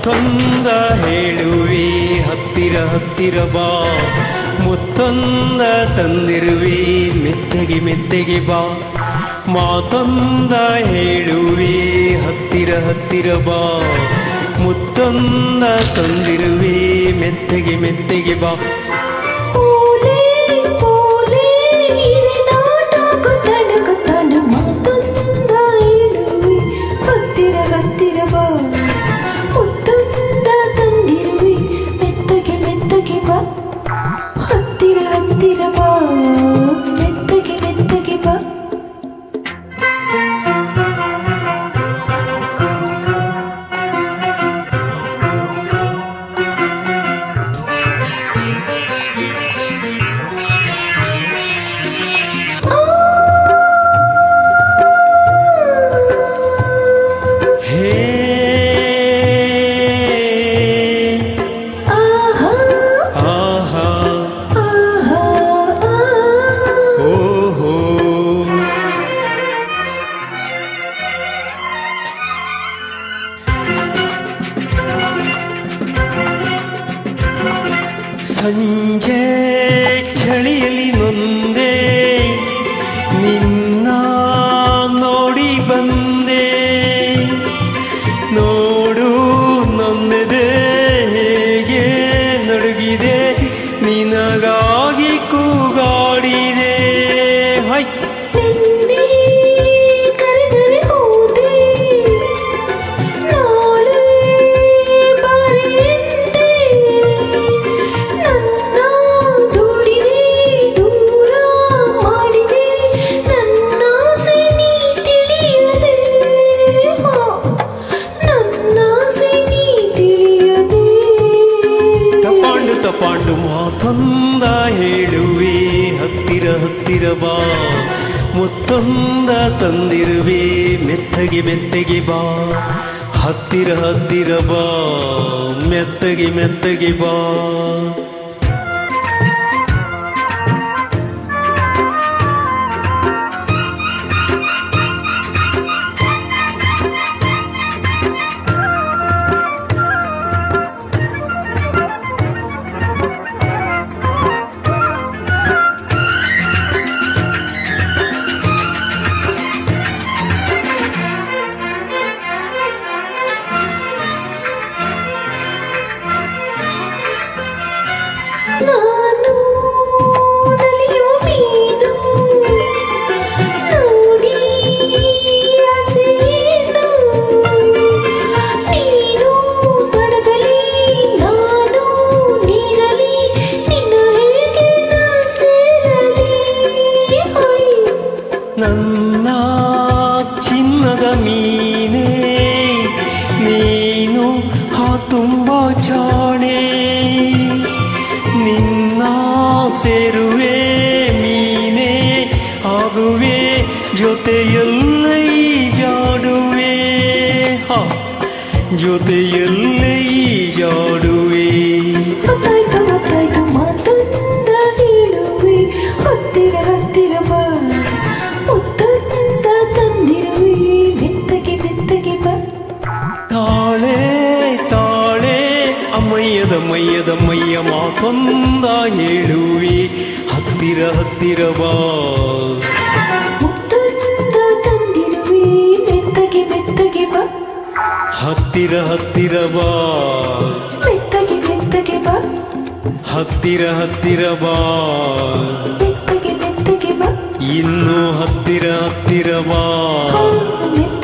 ಮಾತೊಂದ ಹೇಳುವಿ ಹತ್ತಿರ ಹತ್ತಿರ ಬಾ, ಮುತ್ತೊಂದ ತಂದಿರುವಿ ಮೆತ್ತಗೆ ಮೆತ್ತಗೆ ಬಾ. ಮಾತೊಂದ ಹೇಳುವಿ ಹತ್ತಿರ ಹತ್ತಿರ ಬಾ, ಮುತ್ತೊಂದ ತಂದಿರುವಿ ಮೆತ್ತಗೆ ಮೆತ್ತಗೆ ಬಾ. ಸಂಜೆ ಚಳಿಯಲ್ಲಿ ನೊಂದೆ ನಿನ್ನ ನೋಡಿ ಬಂದೆ, ನೋಡು ನೊಂದಿದೆ ಹೇಗೆ ನಡುಗಿದೆ ನಿನಗಾಗಿ ಕೂಗಾಡಿದೆ. ಹೈ ಪಾಂಡು ಮಾತೊಂದ ಹೇಳುವೆ ಹತ್ತಿರ ಹತ್ತಿರ ಬಾ, ಮುತ್ತೊಂದ ತಂದಿರುವೆ ಮೆತ್ತಗೆ ಮೆತ್ತಗೆ ಬಾ. ಹತ್ತಿರ ಹತ್ತಿರ ಬಾ ಮೆತ್ತಗೆ ಮೆತ್ತಗೆ ಬಾ. ನಾನು ನಲಿಯೋ ಮೀನು ನೋಡಿ ಹಸಿರು, ನೀನು ಬಡಗಲಿ ನಾನು ನೀರಲಿ ನಿನ್ನ ಹೇಗೆ ಸೇರಲಿ. ನನ್ನ ಚಿನ್ನದ ಮೀನೇ ನೀನು ತುಂಬ ಜಾಣೆ, ನಿನ್ನ ಸೇರುವೆ ಮೀನೇ ಆಗುವೆ ಜೊತೆಯಲ್ಲೇ ಈಜಾಡುವೆ. ಜೊತೆಯಲ್ಲೇ ಈಜಾಡುವೆ. ಮಾತೊಂದ ಹೇಳುವೆ ಹತ್ತಿರ ಹತ್ತಿರ ಬಾ, ಮುತ್ತೊಂದ ತಂದಿರುವೆ ಮೆತ್ತಗೆ ಮೆತ್ತಗೆ ಬಾ. ತಾಳೆ ತಾಳೆ ಅಮ್ಮಯ್ಯದ ಮಯ್ಯದ ಮಯ್ಯ ಮಾತೊಂದ ಹೇಳುವಿ ಹತ್ತಿರ ಹತ್ತಿರ ಬಾ, ಮುತ್ತೊಂದ ತಂದಿರುವೆ ಮೆತ್ತಗೆ ಮೆತ್ತಗೆ ಬಾ. ಹತ್ತಿರ ಹತ್ತಿರ ಬಾ ಮೆತ್ತಗೆ ಮೆತ್ತಗೆ ಬಾ. ಹತ್ತಿರ ಹತ್ತಿರ ಬಾ ಮೆತ್ತಗೆ ಮೆತ್ತಗೆ ಬಾ. ಇನ್ನು ಹತ್ತಿರ ಹತ್ತಿರ ಬಾ. ಮೆತ್ತಗೆ